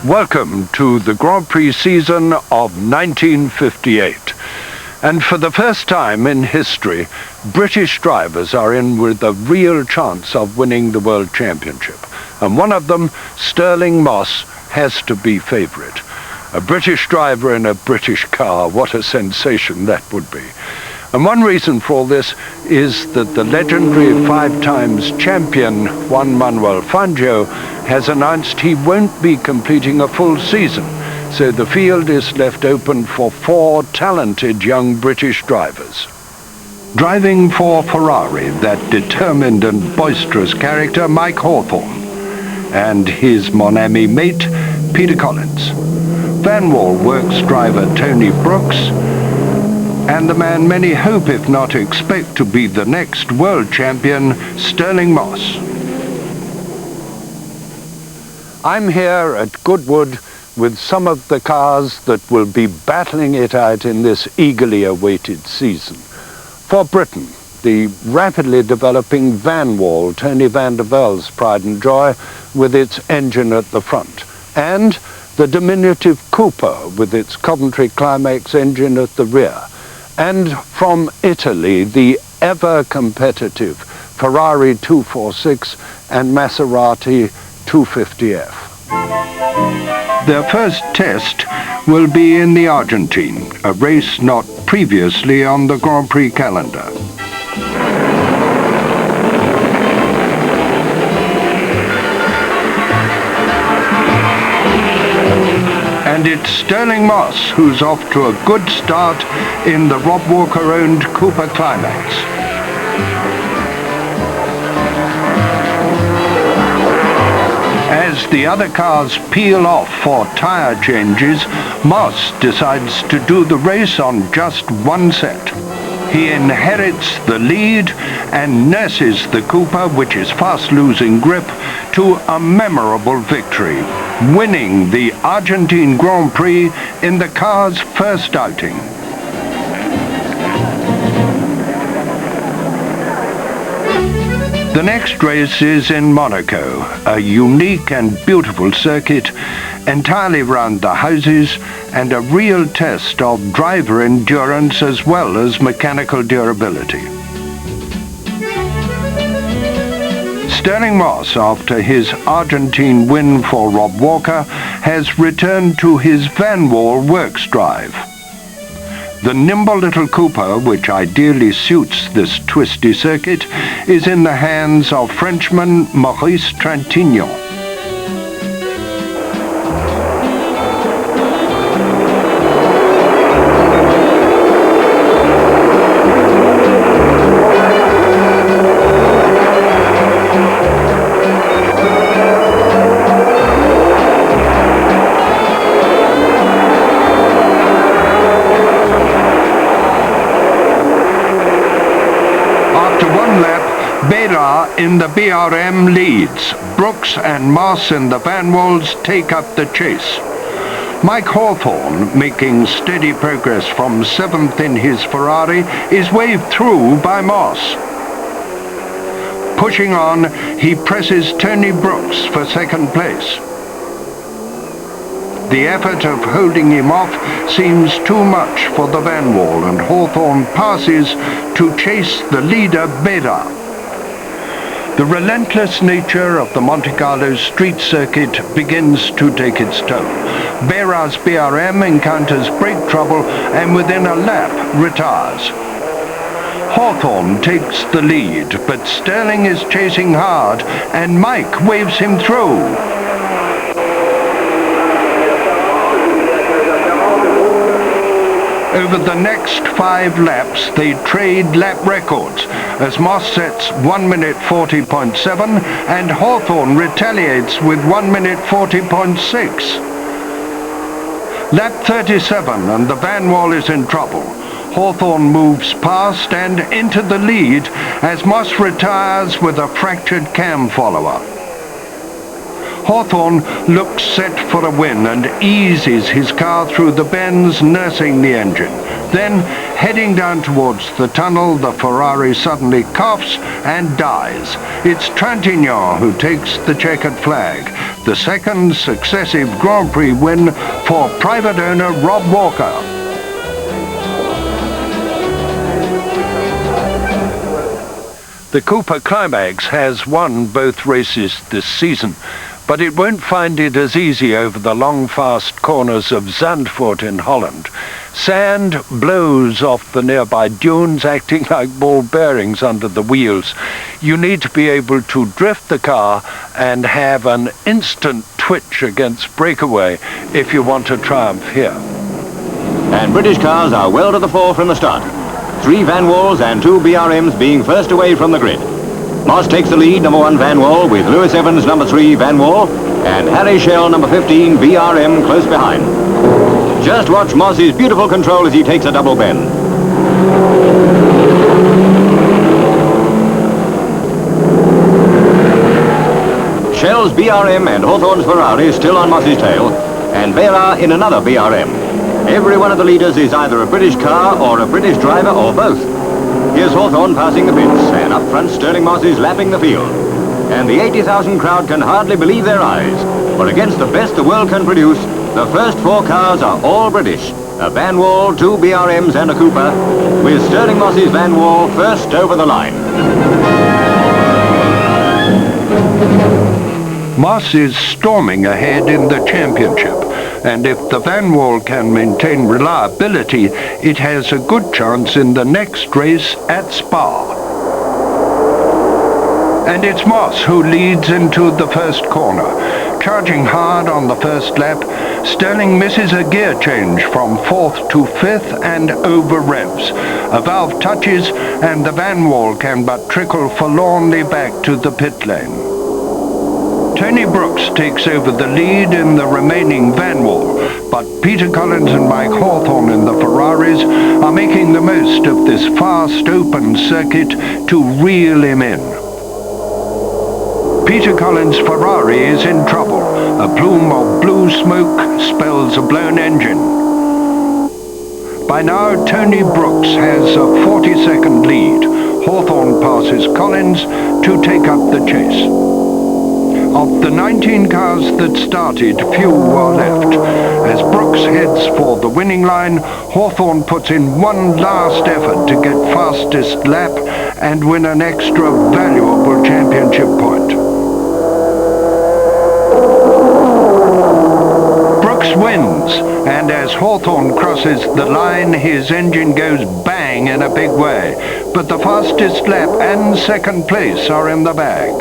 Welcome to the Grand Prix season of 1958. And for the first time in history, British drivers are in with a real chance of winning the World Championship. And one of them, Stirling Moss, has to be favourite. A British driver in a British car, what a sensation that would be. And one reason for all this is that the legendary 5-times champion Juan Manuel Fangio has announced he won't be completing a full season, so the field is left open for 4 talented young British drivers. Driving for Ferrari, that determined and boisterous character, Mike Hawthorn, and his mon ami mate, Peter Collins. Vanwall Works driver Tony Brooks, and the man many hope, if not expect, to be the next world champion, Stirling Moss. I'm here at Goodwood with some of the cars that will be battling it out in this eagerly awaited season. For Britain, the rapidly developing Vanwall, Tony van der Velde's pride and joy, with its engine at the front, and the diminutive Cooper with its Coventry Climax engine at the rear. And from Italy, the ever-competitive Ferrari 246 and Maserati 250F. Their first test will be in the Argentine, a race not previously on the Grand Prix calendar. And it's Stirling Moss who's off to a good start in the Rob Walker-owned Cooper Climax. As the other cars peel off for tyre changes, Moss decides to do the race on just one set. He inherits the lead and nurses the Cooper, which is fast losing grip, to a memorable victory, winning the Argentine Grand Prix in the car's first outing. The next race is in Monaco, a unique and beautiful circuit, entirely round the houses, and a real test of driver endurance as well as mechanical durability. Stirling Moss, after his Argentine win for Rob Walker, has returned to his Vanwall Works drive. The nimble little Cooper, which ideally suits this twisty circuit, is in the hands of Frenchman Maurice Trintignant. In the BRM leads. Brooks and Moss in the Vanwalls take up the chase. Mike Hawthorn, making steady progress from 7th in his Ferrari, is waved through by Moss. Pushing on, he presses Tony Brooks for 2nd place. The effort of holding him off seems too much for the Vanwall, and Hawthorn passes to chase the leader Beda. The relentless nature of the Monte Carlo street circuit begins to take its toll. Bera's BRM encounters brake trouble and within a lap retires. Hawthorn takes the lead, but Stirling is chasing hard and Mike waves him through. Over the next 5 laps, they trade lap records, as Moss sets 1 minute 40.7 and Hawthorn retaliates with 1 minute 40.6. Lap 37 and the Vanwall is in trouble. Hawthorn moves past and into the lead as Moss retires with a fractured cam follower. Hawthorn looks set for a win and eases his car through the bends, nursing the engine. Then, heading down towards the tunnel, the Ferrari suddenly coughs and dies. It's Trintignant who takes the checkered flag, the second successive Grand Prix win for private owner Rob Walker. The Cooper Climax has won both races this season, but it won't find it as easy over the long, fast corners of Zandvoort in Holland. Sand blows off the nearby dunes, acting like ball bearings under the wheels. You need to be able to drift the car and have an instant twitch against breakaway if you want to triumph here. And British cars are well to the fore from the start. 3 Van Walls and 2 BRMs being first away from the grid. Moss takes the lead, number 1 Van Wall, with Lewis Evans, number 3 Van Wall, and Harry Schell, number 15 BRM, close behind. Just watch Moss's beautiful control as he takes a double bend. Schell's BRM and Hawthorn's Ferrari still on Moss's tail, and Vera in another BRM. Every one of the leaders is either a British car or a British driver or both. Here's Hawthorn passing the pits, and up front Sterling Moss is lapping the field. And the 80,000 crowd can hardly believe their eyes, for against the best the world can produce, the first 4 cars are all British. A Van Wall, 2 BRMs and a Cooper, with Sterling Moss's Van Wall first over the line. Moss is storming ahead in the championship, and if the Van Wall can maintain reliability, it has a good chance in the next race at Spa. And it's Moss who leads into the first corner. Charging hard on the first lap, Sterling misses a gear change from 4th to 5th and over revs. A valve touches and the Van Wall can but trickle forlornly back to the pit lane. Tony Brooks takes over the lead in the remaining Van Wall, but Peter Collins and Mike Hawthorn in the Ferraris are making the most of this fast open circuit to reel him in. Peter Collins' Ferrari is in trouble. A plume of blue smoke spells a blown engine. By now, Tony Brooks has a 40-second lead. Hawthorn passes Collins to take up the chase. Of the 19 cars that started, few are left. As Brooks heads for the winning line, Hawthorn puts in one last effort to get fastest lap and win an extra valuable championship point. Brooks wins, and as Hawthorn crosses the line, his engine goes bang in a big way. But the fastest lap and second place are in the bag.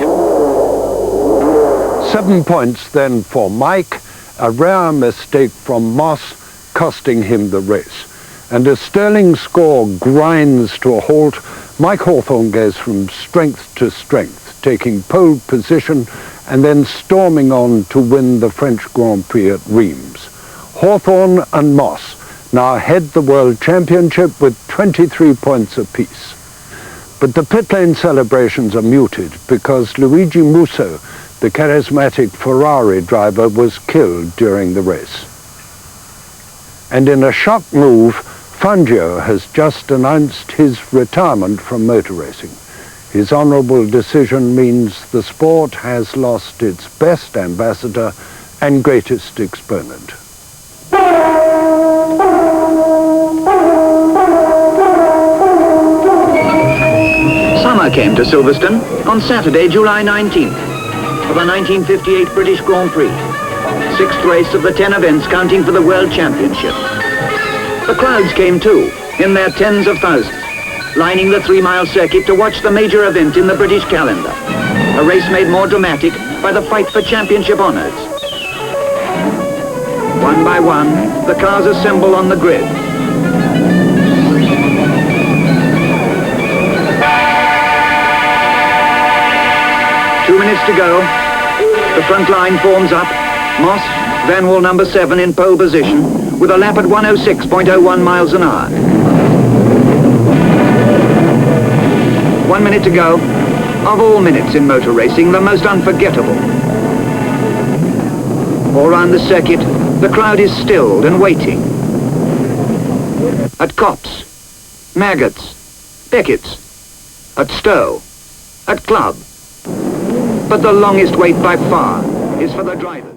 7 points then for Mike, a rare mistake from Moss costing him the race. And as Sterling's score grinds to a halt, Mike Hawthorn goes from strength to strength, taking pole position and then storming on to win the French Grand Prix at Reims. Hawthorn and Moss now head the World Championship with 23 points apiece. But the pit lane celebrations are muted because Luigi Musso, the charismatic Ferrari driver, was killed during the race. And in a shock move, Fangio has just announced his retirement from motor racing. His honourable decision means the sport has lost its best ambassador and greatest exponent. Summer came to Silverstone on Saturday, July 19th. For the 1958 British Grand Prix, 6th race of the 10 events counting for the World Championship. The crowds came too, in their tens of thousands, lining the 3-mile circuit to watch the major event in the British calendar, a race made more dramatic by the fight for championship honours. One by one, the cars assemble on the grid. To go. The front line forms up. Moss, Van Wall number 7 in pole position with a lap at 106.01 miles an hour. 1 minute to go. Of all minutes in motor racing, the most unforgettable. All round the circuit, the crowd is stilled and waiting. At Copse, Maggots, Beckett's, at Stowe, at Club. But the longest wait by far is for the drivers.